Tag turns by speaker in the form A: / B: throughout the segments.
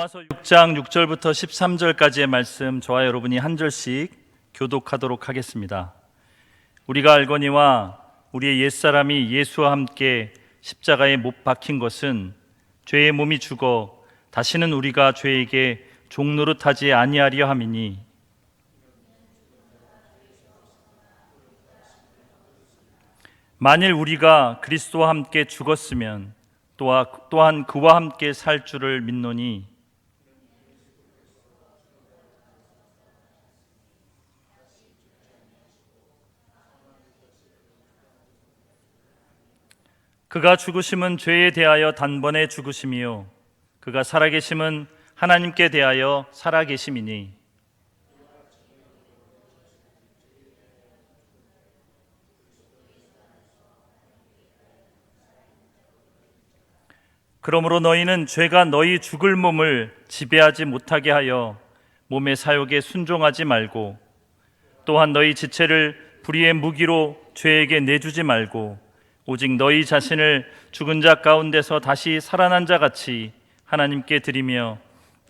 A: 로마서 6장 6절부터 13절까지의 말씀 저와 여러분이 한 절씩 교독하도록 하겠습니다. 우리가 알거니와 우리의 옛사람이 예수와 함께 십자가에 못 박힌 것은 죄의 몸이 죽어 다시는 우리가 죄에게 종노릇하지 아니하려 함이니, 만일 우리가 그리스도와 함께 죽었으면 또한 그와 함께 살 줄을 믿노니, 그가 죽으심은 죄에 대하여 단번에 죽으심이요 그가 살아계심은 하나님께 대하여 살아계심이니, 그러므로 너희는 죄가 너희 죽을 몸을 지배하지 못하게 하여 몸의 사욕에 순종하지 말고, 또한 너희 지체를 불의의 무기로 죄에게 내주지 말고, 오직 너희 자신을 죽은 자 가운데서 다시 살아난 자 같이 하나님께 드리며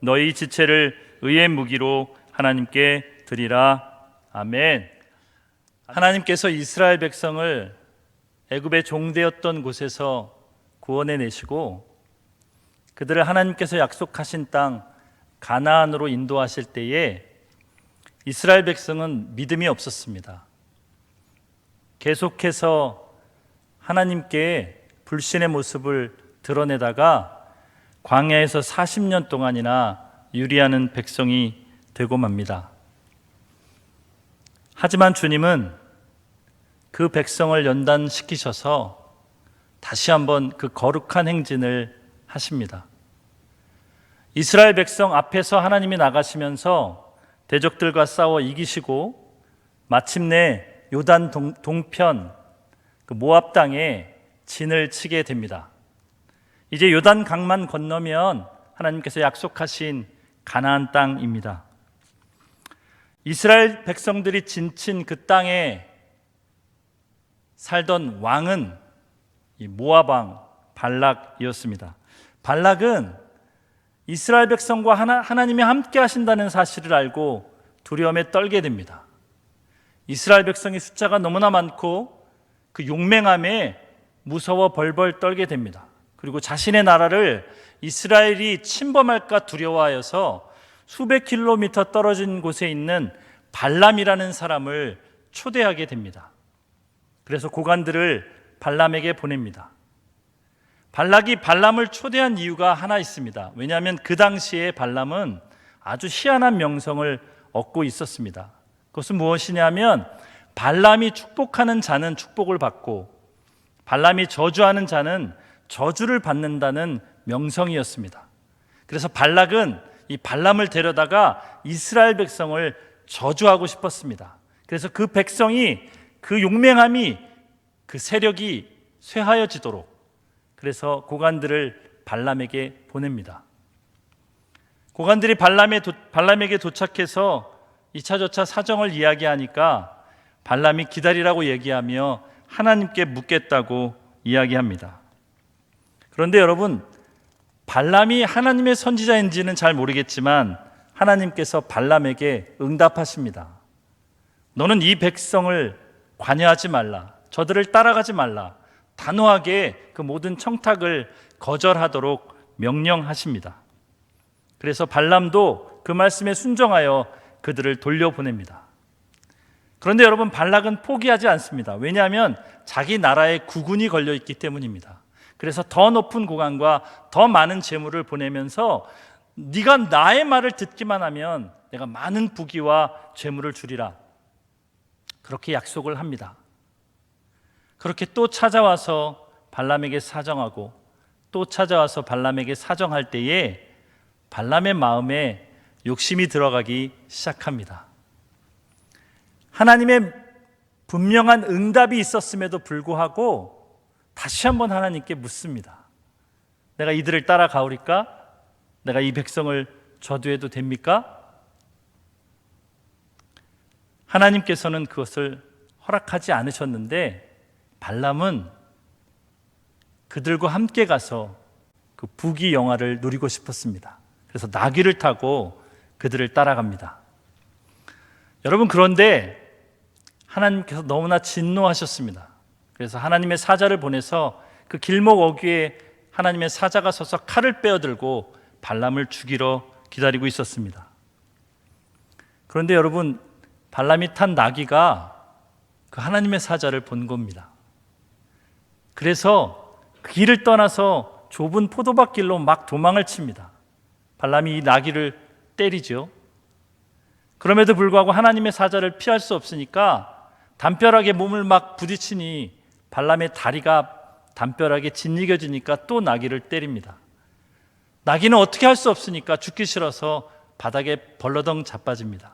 A: 너희 지체를 의의 무기로 하나님께 드리라. 아멘. 하나님께서 이스라엘 백성을 애굽의 종되었던 곳에서 구원해 내시고 그들을 하나님께서 약속하신 땅 가나안으로 인도하실 때에 이스라엘 백성은 믿음이 없었습니다. 계속해서 하나님께 불신의 모습을 드러내다가 광야에서 40년 동안이나 유리하는 백성이 되고 맙니다. 하지만 주님은 그 백성을 연단시키셔서 다시 한번 그 거룩한 행진을 하십니다. 이스라엘 백성 앞에서 하나님이 나가시면서 대적들과 싸워 이기시고 마침내 요단 동편 그 모압 땅에 진을 치게 됩니다. 이제 요단 강만 건너면 하나님께서 약속하신 가나안 땅입니다. 이스라엘 백성들이 진친 그 땅에 살던 왕은 이 모압 왕 발락이었습니다. 발락은 이스라엘 백성과 하나님이 함께 하신다는 사실을 알고 두려움에 떨게 됩니다. 이스라엘 백성의 숫자가 너무나 많고 그 용맹함에 무서워 벌벌 떨게 됩니다. 그리고 자신의 나라를 이스라엘이 침범할까 두려워하여서 수백 킬로미터 떨어진 곳에 있는 발람이라는 사람을 초대하게 됩니다. 그래서 고관들을 발람에게 보냅니다. 발락이 발람을 초대한 이유가 하나 있습니다. 왜냐하면 그 당시에 발람은 아주 희한한 명성을 얻고 있었습니다. 그것은 무엇이냐면 발람이 축복하는 자는 축복을 받고 발람이 저주하는 자는 저주를 받는다는 명성이었습니다. 그래서 발락은 이 발람을 데려다가 이스라엘 백성을 저주하고 싶었습니다. 그래서 그 백성이 그 용맹함이 그 세력이 쇠하여지도록 그래서 고관들을 발람에게 보냅니다. 고관들이 발람에게 도착해서 이차저차 사정을 이야기하니까 발람이 기다리라고 얘기하며 하나님께 묻겠다고 이야기합니다. 그런데 여러분, 발람이 하나님의 선지자인지는 잘 모르겠지만 하나님께서 발람에게 응답하십니다. 너는 이 백성을 관여하지 말라, 저들을 따라가지 말라, 단호하게 그 모든 청탁을 거절하도록 명령하십니다. 그래서 발람도 그 말씀에 순종하여 그들을 돌려보냅니다. 그런데 여러분, 발락은 포기하지 않습니다. 왜냐하면 자기 나라에 국운이 걸려있기 때문입니다. 그래서 더 높은 고관과 더 많은 재물을 보내면서 네가 나의 말을 듣기만 하면 내가 많은 부귀와 재물을 주리라, 그렇게 약속을 합니다. 그렇게 또 찾아와서 발람에게 사정하고 또 찾아와서 발람에게 사정할 때에 발람의 마음에 욕심이 들어가기 시작합니다. 하나님의 분명한 응답이 있었음에도 불구하고 다시 한번 하나님께 묻습니다. 내가 이들을 따라가오리까? 내가 이 백성을 저주해도 됩니까? 하나님께서는 그것을 허락하지 않으셨는데 발람은 그들과 함께 가서 그 부귀 영화를 누리고 싶었습니다. 그래서 나귀를 타고 그들을 따라갑니다. 여러분, 그런데 하나님께서 너무나 진노하셨습니다. 그래서 하나님의 사자를 보내서 그 길목 어귀에 하나님의 사자가 서서 칼을 빼어들고 발람을 죽이러 기다리고 있었습니다. 그런데 여러분, 발람이 탄 나귀가 그 하나님의 사자를 본 겁니다. 그래서 그 길을 떠나서 좁은 포도밭 길로 막 도망을 칩니다. 발람이 이 나귀를 때리죠. 그럼에도 불구하고 하나님의 사자를 피할 수 없으니까 담벼락에 몸을 막 부딪히니 발람의 다리가 담벼락에 짓이겨지니까 또 나귀를 때립니다. 나귀는 어떻게 할 수 없으니까 죽기 싫어서 바닥에 벌러덩 자빠집니다.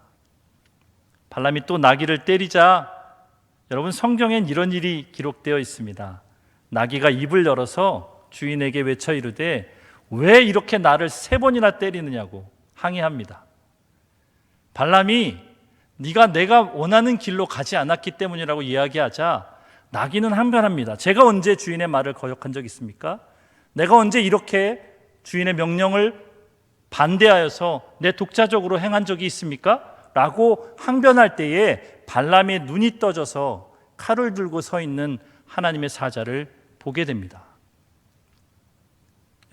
A: 발람이 또 나귀를 때리자, 여러분, 성경엔 이런 일이 기록되어 있습니다. 나귀가 입을 열어서 주인에게 외쳐 이르되 왜 이렇게 나를 3번이나 때리느냐고 항의합니다. 발람이 네가 내가 원하는 길로 가지 않았기 때문이라고 이야기하자 나귀는 항변합니다. 제가 언제 주인의 말을 거역한 적 있습니까? 내가 언제 이렇게 주인의 명령을 반대하여서 내 독자적으로 행한 적이 있습니까? 라고 항변할 때에 발람의 눈이 떠져서 칼을 들고 서 있는 하나님의 사자를 보게 됩니다.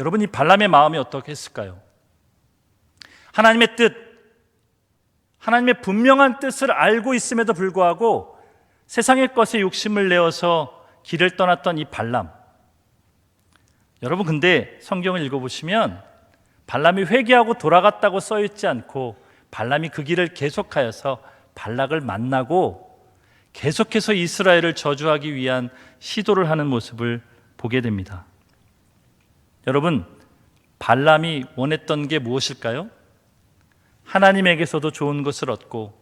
A: 여러분, 이 발람의 마음이 어떻게 했을까요? 하나님의 뜻, 하나님의 분명한 뜻을 알고 있음에도 불구하고 세상의 것에 욕심을 내어서 길을 떠났던 이 발람. 여러분, 근데 성경을 읽어보시면 발람이 회개하고 돌아갔다고 써있지 않고 발람이 그 길을 계속하여서 발락을 만나고 계속해서 이스라엘을 저주하기 위한 시도를 하는 모습을 보게 됩니다. 여러분, 발람이 원했던 게 무엇일까요? 하나님에게서도 좋은 것을 얻고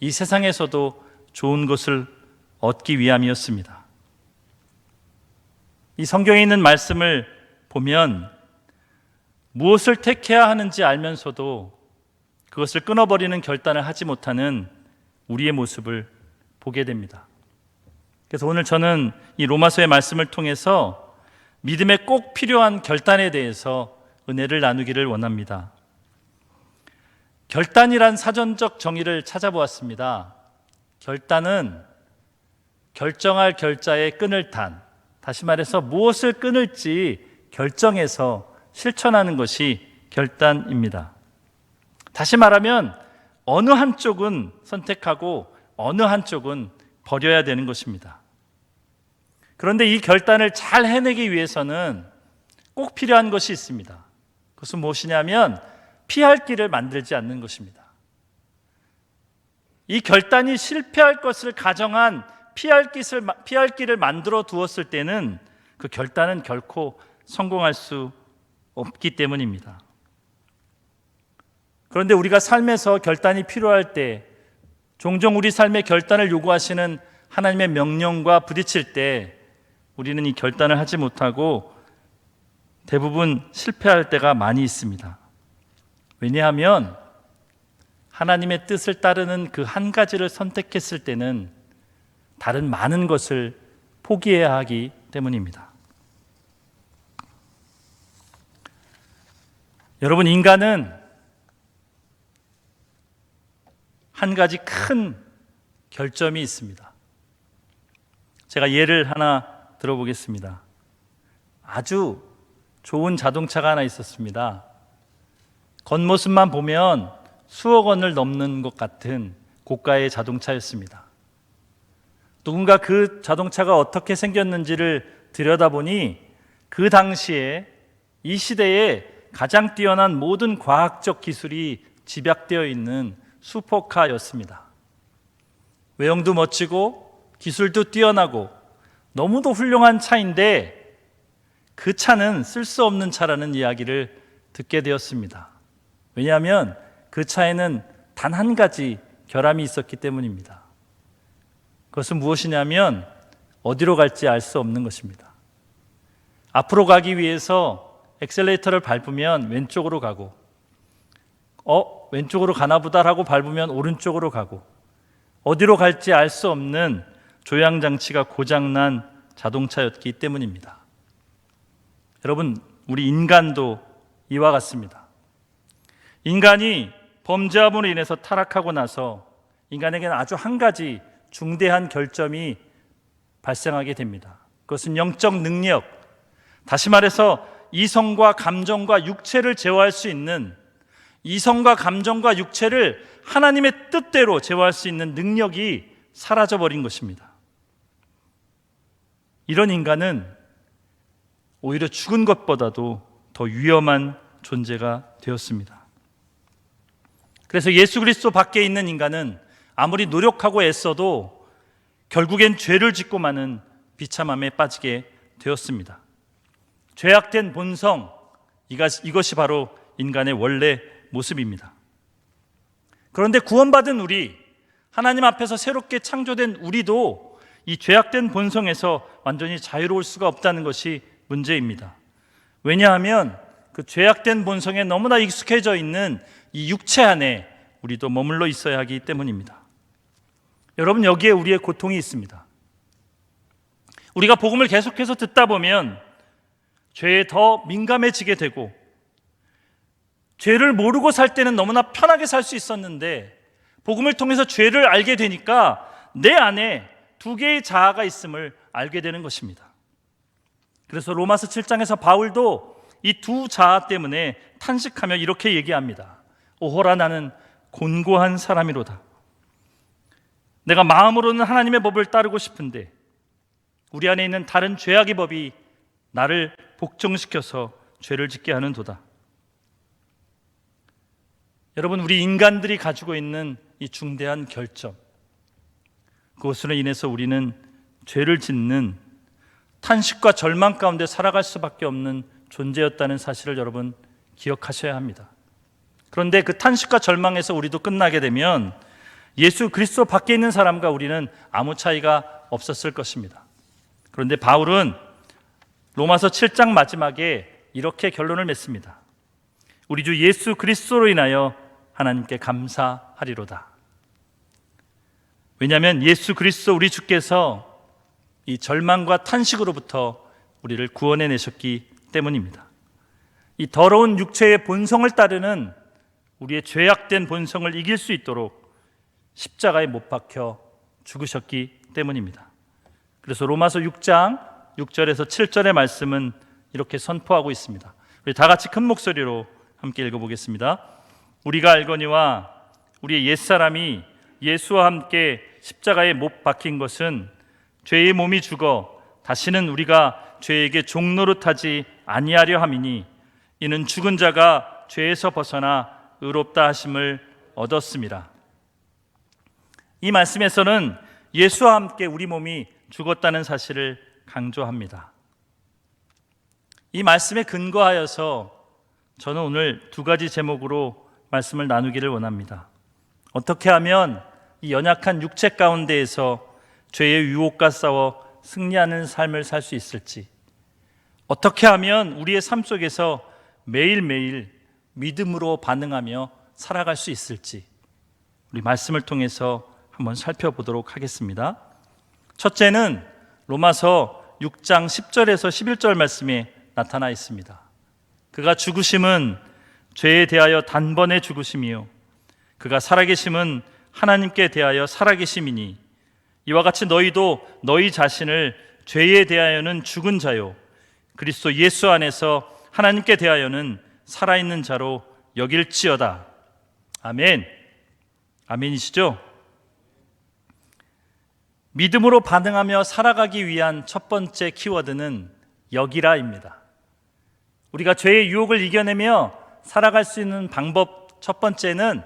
A: 이 세상에서도 좋은 것을 얻기 위함이었습니다. 이 성경에 있는 말씀을 보면 무엇을 택해야 하는지 알면서도 그것을 끊어버리는 결단을 하지 못하는 우리의 모습을 보게 됩니다. 그래서 오늘 저는 이 로마서의 말씀을 통해서 믿음에 꼭 필요한 결단에 대해서 은혜를 나누기를 원합니다. 결단이란 사전적 정의를 찾아보았습니다. 결단은 결정할 결자에 끈을 탄, 다시 말해서 무엇을 끊을지 결정해서 실천하는 것이 결단입니다. 다시 말하면 어느 한쪽은 선택하고 어느 한쪽은 버려야 되는 것입니다. 그런데 이 결단을 잘 해내기 위해서는 꼭 필요한 것이 있습니다. 그것은 무엇이냐면 피할 길을 만들지 않는 것입니다. 이 결단이 실패할 것을 가정한 피할 길을 만들어 두었을 때는 그 결단은 결코 성공할 수 없기 때문입니다. 그런데 우리가 삶에서 결단이 필요할 때 종종 우리 삶의 결단을 요구하시는 하나님의 명령과 부딪힐 때 우리는 이 결단을 하지 못하고 대부분 실패할 때가 많이 있습니다. 왜냐하면 하나님의 뜻을 따르는 그 한 가지를 선택했을 때는 다른 많은 것을 포기해야 하기 때문입니다. 여러분, 인간은 한 가지 큰 결점이 있습니다. 제가 예를 하나 들어보겠습니다. 아주 좋은 자동차가 하나 있었습니다. 겉모습만 보면 수억 원을 넘는 것 같은 고가의 자동차였습니다. 누군가 그 자동차가 어떻게 생겼는지를 들여다보니 그 당시에 이 시대에 가장 뛰어난 모든 과학적 기술이 집약되어 있는 슈퍼카였습니다. 외형도 멋지고 기술도 뛰어나고 너무도 훌륭한 차인데 그 차는 쓸 수 없는 차라는 이야기를 듣게 되었습니다. 왜냐하면 그 차에는 단 한 가지 결함이 있었기 때문입니다. 그것은 무엇이냐면 어디로 갈지 알 수 없는 것입니다. 앞으로 가기 위해서 엑셀레이터를 밟으면 왼쪽으로 가고 왼쪽으로 가나보다라고 밟으면 오른쪽으로 가고 어디로 갈지 알 수 없는 조향장치가 고장난 자동차였기 때문입니다. 여러분, 우리 인간도 이와 같습니다. 인간이 범죄함으로 인해서 타락하고 나서 인간에게는 아주 한 가지 중대한 결점이 발생하게 됩니다. 그것은 영적 능력, 다시 말해서 이성과 감정과 육체를 제어할 수 있는, 이성과 감정과 육체를 하나님의 뜻대로 제어할 수 있는 능력이 사라져버린 것입니다. 이런 인간은 오히려 죽은 것보다도 더 위험한 존재가 되었습니다. 그래서 예수 그리스도 밖에 있는 인간은 아무리 노력하고 애써도 결국엔 죄를 짓고 마는 비참함에 빠지게 되었습니다. 죄악된 본성, 이것이 바로 인간의 원래 모습입니다. 그런데 구원받은 우리, 하나님 앞에서 새롭게 창조된 우리도 이 죄악된 본성에서 완전히 자유로울 수가 없다는 것이 문제입니다. 왜냐하면 그 죄악된 본성에 너무나 익숙해져 있는 이 육체 안에 우리도 머물러 있어야 하기 때문입니다. 여러분, 여기에 우리의 고통이 있습니다. 우리가 복음을 계속해서 듣다 보면 죄에 더 민감해지게 되고, 죄를 모르고 살 때는 너무나 편하게 살 수 있었는데 복음을 통해서 죄를 알게 되니까 내 안에 두 개의 자아가 있음을 알게 되는 것입니다. 그래서 로마서 7장에서 바울도 이 두 자아 때문에 탄식하며 이렇게 얘기합니다. 오호라, 나는 곤고한 사람이로다. 내가 마음으로는 하나님의 법을 따르고 싶은데 우리 안에 있는 다른 죄악의 법이 나를 복종시켜서 죄를 짓게 하는도다. 여러분, 우리 인간들이 가지고 있는 이 중대한 결점, 그것으로 인해서 우리는 죄를 짓는, 탄식과 절망 가운데 살아갈 수밖에 없는 존재였다는 사실을 여러분 기억하셔야 합니다. 그런데 그 탄식과 절망에서 우리도 끝나게 되면 예수 그리스도 밖에 있는 사람과 우리는 아무 차이가 없었을 것입니다. 그런데 바울은 로마서 7장 마지막에 이렇게 결론을 맺습니다. 우리 주 예수 그리스도로 인하여 하나님께 감사하리로다. 왜냐하면 예수 그리스도 우리 주께서 이 절망과 탄식으로부터 우리를 구원해내셨기 때문입니다. 이 더러운 육체의 본성을 따르는 우리의 죄악된 본성을 이길 수 있도록 십자가에 못 박혀 죽으셨기 때문입니다. 그래서 로마서 6장 6절에서 7절의 말씀은 이렇게 선포하고 있습니다. 우리 다 같이 큰 목소리로 함께 읽어보겠습니다. 우리가 알거니와 우리의 옛사람이 예수와 함께 십자가에 못 박힌 것은 죄의 몸이 죽어 다시는 우리가 죄에게 종노릇하지 아니하려 함이니 이는 죽은 자가 죄에서 벗어나 의롭다 하심을 얻었습니다. 이 말씀에서는 예수와 함께 우리 몸이 죽었다는 사실을 강조합니다. 이 말씀에 근거하여서 저는 오늘 두 가지 제목으로 말씀을 나누기를 원합니다. 어떻게 하면 이 연약한 육체 가운데에서 죄의 유혹과 싸워 승리하는 삶을 살 수 있을지, 어떻게 하면 우리의 삶 속에서 매일매일 믿음으로 반응하며 살아갈 수 있을지 우리 말씀을 통해서 한번 살펴보도록 하겠습니다. 첫째는 로마서 6장 10절에서 11절 말씀에 나타나 있습니다. 그가 죽으심은 죄에 대하여 단번에 죽으심이요 그가 살아계심은 하나님께 대하여 살아계심이니 이와 같이 너희도 너희 자신을 죄에 대하여는 죽은 자요 그리스도 예수 안에서 하나님께 대하여는 살아있는 자로 여길지어다. 아멘. 아멘이시죠? 믿음으로 반응하며 살아가기 위한 첫 번째 키워드는 여기라입니다. 우리가 죄의 유혹을 이겨내며 살아갈 수 있는 방법 첫 번째는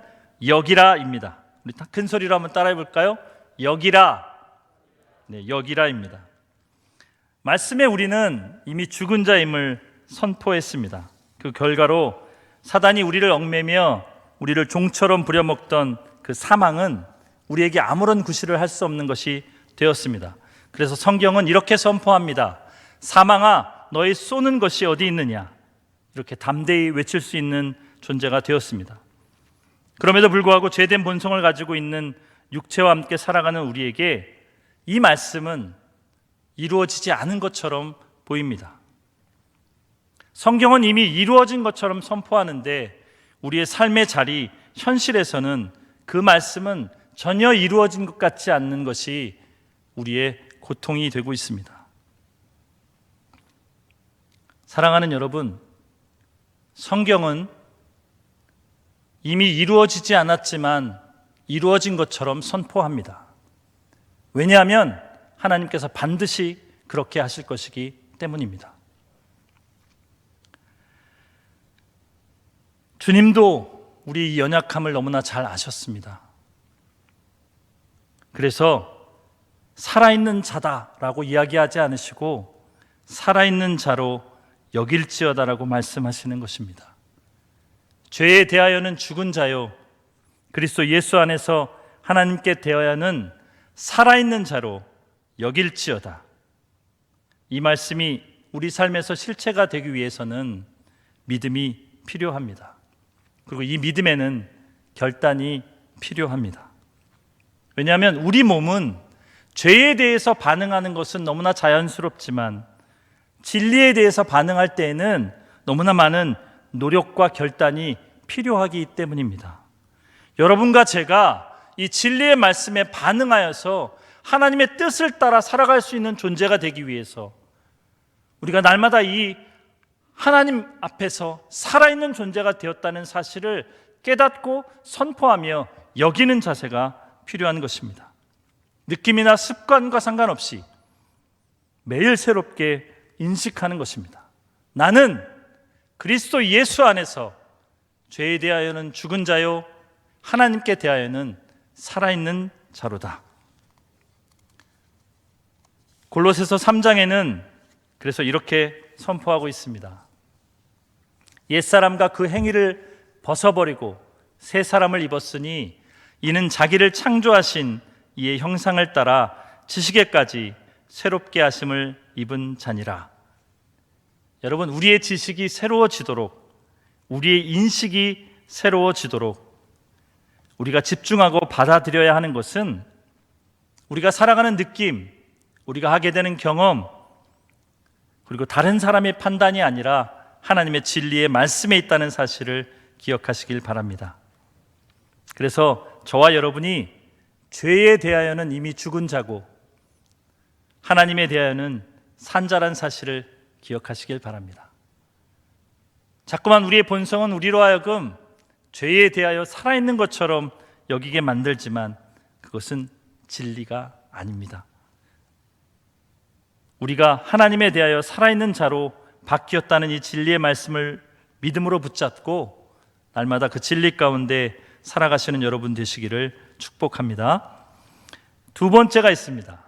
A: 여기라입니다. 우리 큰 소리로 한번 따라해 볼까요? 여기라. 네, 여기라입니다. 말씀에 우리는 이미 죽은 자임을 선포했습니다. 그 결과로 사단이 우리를 얽매며 우리를 종처럼 부려먹던 그 사망은 우리에게 아무런 구실을 할 수 없는 것이 되었습니다. 그래서 성경은 이렇게 선포합니다. 사망아, 너의 쏘는 것이 어디 있느냐? 이렇게 담대히 외칠 수 있는 존재가 되었습니다. 그럼에도 불구하고 죄된 본성을 가지고 있는 육체와 함께 살아가는 우리에게 이 말씀은 이루어지지 않은 것처럼 보입니다. 성경은 이미 이루어진 것처럼 선포하는데 우리의 삶의 자리, 현실에서는 그 말씀은 전혀 이루어진 것 같지 않는 것이 우리의 고통이 되고 있습니다. 사랑하는 여러분, 성경은 이미 이루어지지 않았지만 이루어진 것처럼 선포합니다. 왜냐하면 하나님께서 반드시 그렇게 하실 것이기 때문입니다. 주님도 우리 이 연약함을 너무나 잘 아셨습니다. 그래서 살아있는 자다라고 이야기하지 않으시고 살아있는 자로 여길지어다라고 말씀하시는 것입니다. 죄에 대하여는 죽은 자요, 그리스도 예수 안에서 하나님께 대하여는 살아있는 자로 여길지어다. 이 말씀이 우리 삶에서 실체가 되기 위해서는 믿음이 필요합니다. 그리고 이 믿음에는 결단이 필요합니다. 왜냐하면 우리 몸은 죄에 대해서 반응하는 것은 너무나 자연스럽지만 진리에 대해서 반응할 때에는 너무나 많은 노력과 결단이 필요하기 때문입니다. 여러분과 제가 이 진리의 말씀에 반응하여서 하나님의 뜻을 따라 살아갈 수 있는 존재가 되기 위해서 우리가 날마다 이 하나님 앞에서 살아있는 존재가 되었다는 사실을 깨닫고 선포하며 여기는 자세가 필요한 것입니다. 느낌이나 습관과 상관없이 매일 새롭게 인식하는 것입니다. 나는 그리스도 예수 안에서 죄에 대하여는 죽은 자요, 하나님께 대하여는 살아있는 자로다. 골로새서 3장에는 그래서 이렇게 선포하고 있습니다. 옛사람과 그 행위를 벗어버리고 새 사람을 입었으니 이는 자기를 창조하신 이의 형상을 따라 지식에까지 새롭게 하심을 입은 자니라. 여러분, 우리의 지식이 새로워지도록, 우리의 인식이 새로워지도록 우리가 집중하고 받아들여야 하는 것은 우리가 살아가는 느낌, 우리가 하게 되는 경험, 그리고 다른 사람의 판단이 아니라 하나님의 진리의 말씀에 있다는 사실을 기억하시길 바랍니다. 그래서 저와 여러분이 죄에 대하여는 이미 죽은 자고 하나님에 대하여는 산 자란 사실을 기억하시길 바랍니다. 자꾸만 우리의 본성은 우리로 하여금 죄에 대하여 살아있는 것처럼 여기게 만들지만 그것은 진리가 아닙니다. 우리가 하나님에 대하여 살아있는 자로 바뀌었다는 이 진리의 말씀을 믿음으로 붙잡고 날마다 그 진리 가운데 살아가시는 여러분 되시기를 축복합니다. 두 번째가 있습니다.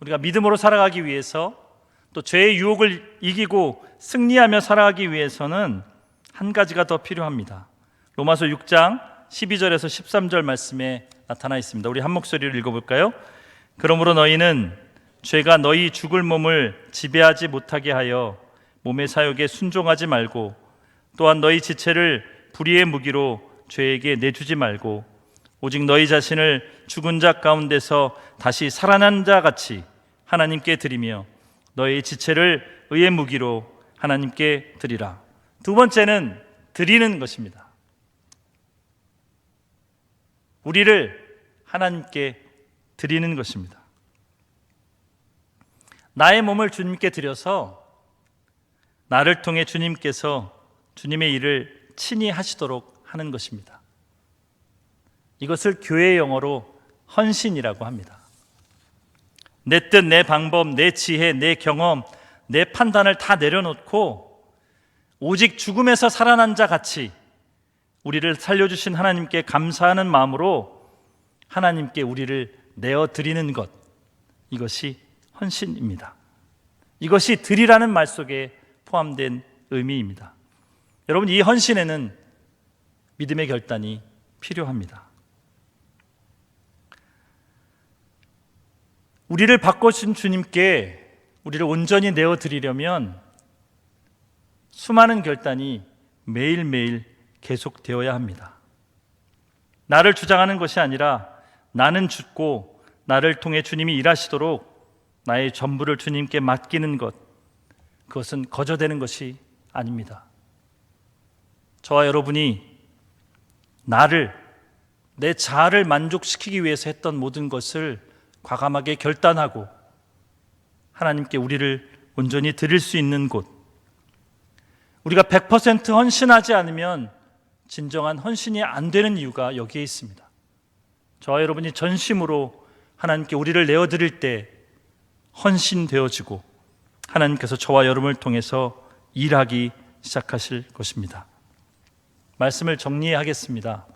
A: 우리가 믿음으로 살아가기 위해서 또 죄의 유혹을 이기고 승리하며 살아가기 위해서는 한 가지가 더 필요합니다. 로마서 6장 12절에서 13절 말씀에 나타나 있습니다. 우리 한 목소리로 읽어볼까요? 그러므로 너희는 죄가 너희 죽을 몸을 지배하지 못하게 하여 몸의 사욕에 순종하지 말고 또한 너희 지체를 불의의 무기로 죄에게 내주지 말고 오직 너희 자신을 죽은 자 가운데서 다시 살아난 자 같이 하나님께 드리며 너희 지체를 의의 무기로 하나님께 드리라. 두 번째는 드리는 것입니다. 우리를 하나님께 드리는 것입니다. 나의 몸을 주님께 드려서 나를 통해 주님께서 주님의 일을 친히 하시도록 하는 것입니다. 이것을 교회의 영어로 헌신이라고 합니다. 내 뜻, 내 방법, 내 지혜, 내 경험, 내 판단을 다 내려놓고 오직 죽음에서 살아난 자 같이 우리를 살려주신 하나님께 감사하는 마음으로 하나님께 우리를 내어드리는 것, 이것이 헌신입니다. 이것이 드리라는 말 속에 포함된 의미입니다. 여러분, 이 헌신에는 믿음의 결단이 필요합니다. 우리를 바꾸신 주님께 우리를 온전히 내어드리려면 수많은 결단이 매일매일 계속되어야 합니다. 나를 주장하는 것이 아니라 나는 죽고 나를 통해 주님이 일하시도록 나의 전부를 주님께 맡기는 것, 그것은 거저되는 것이 아닙니다. 저와 여러분이 내 자아를 만족시키기 위해서 했던 모든 것을 과감하게 결단하고 하나님께 우리를 온전히 드릴 수 있는 곳, 우리가 100% 헌신하지 않으면 진정한 헌신이 안 되는 이유가 여기에 있습니다. 저와 여러분이 전심으로 하나님께 우리를 내어드릴 때 헌신되어지고 하나님께서 저와 여러분을 통해서 일하기 시작하실 것입니다. 말씀을 정리하겠습니다.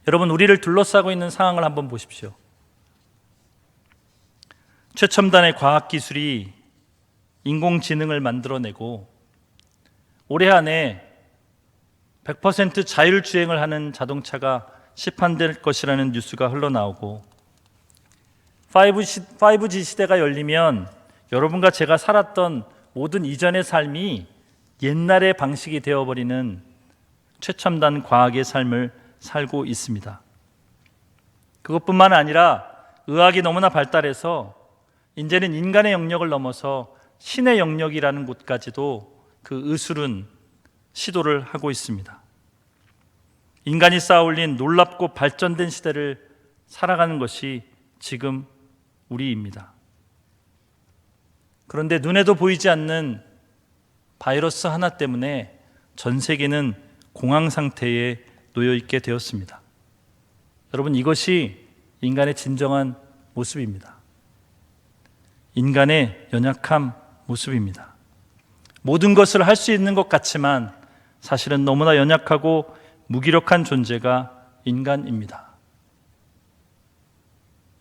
A: 여러분, 우리를 둘러싸고 있는 상황을 한번 보십시오. 최첨단의 과학기술이 인공지능을 만들어내고 올해 안에 100% 자율주행을 하는 자동차가 시판될 것이라는 뉴스가 흘러나오고 5G 시대가 열리면 여러분과 제가 살았던 모든 이전의 삶이 옛날의 방식이 되어버리는 최첨단 과학의 삶을 살고 있습니다. 그것뿐만 아니라 의학이 너무나 발달해서 이제는 인간의 영역을 넘어서 신의 영역이라는 곳까지도 그 의술은 시도를 하고 있습니다. 인간이 쌓아올린 놀랍고 발전된 시대를 살아가는 것이 지금 우리입니다. 그런데 눈에도 보이지 않는 바이러스 하나 때문에 전 세계는 공황 상태에 놓여 있게 되었습니다. 여러분, 이것이 인간의 진정한 모습입니다. 인간의 연약한 모습입니다. 모든 것을 할 수 있는 것 같지만 사실은 너무나 연약하고 무기력한 존재가 인간입니다.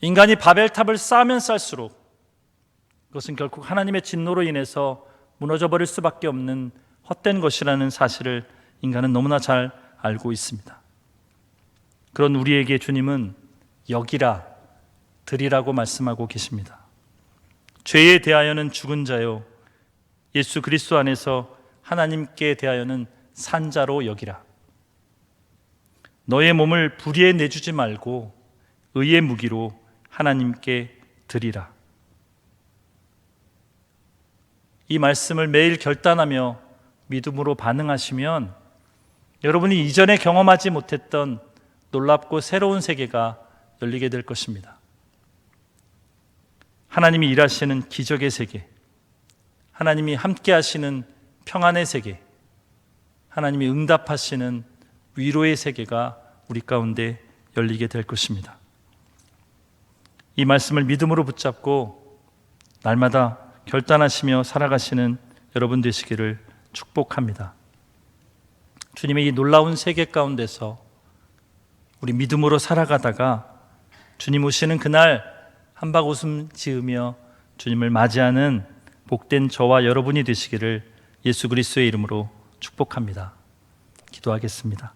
A: 인간이 바벨탑을 쌓으면 쌓을수록 그것은 결국 하나님의 진노로 인해서 무너져 버릴 수밖에 없는 헛된 것이라는 사실을 인간은 너무나 잘 알고 있습니다. 그런 우리에게 주님은 여기라, 드리라고 말씀하고 계십니다. 죄에 대하여는 죽은 자요, 예수 그리스도 안에서 하나님께 대하여는 산 자로 여기라. 너의 몸을 불의에 내주지 말고 의의 무기로 하나님께 드리라. 이 말씀을 매일 결단하며 믿음으로 반응하시면 여러분이 이전에 경험하지 못했던 놀랍고 새로운 세계가 열리게 될 것입니다. 하나님이 일하시는 기적의 세계, 하나님이 함께 하시는 평안의 세계, 하나님이 응답하시는 위로의 세계가 우리 가운데 열리게 될 것입니다. 이 말씀을 믿음으로 붙잡고 날마다 결단하시며 살아가시는 여러분 되시기를 축복합니다. 주님의 이 놀라운 세계 가운데서 우리 믿음으로 살아가다가 주님 오시는 그날 한박 웃음 지으며 주님을 맞이하는 복된 저와 여러분이 되시기를 예수 그리스도의 이름으로 축복합니다. 기도하겠습니다.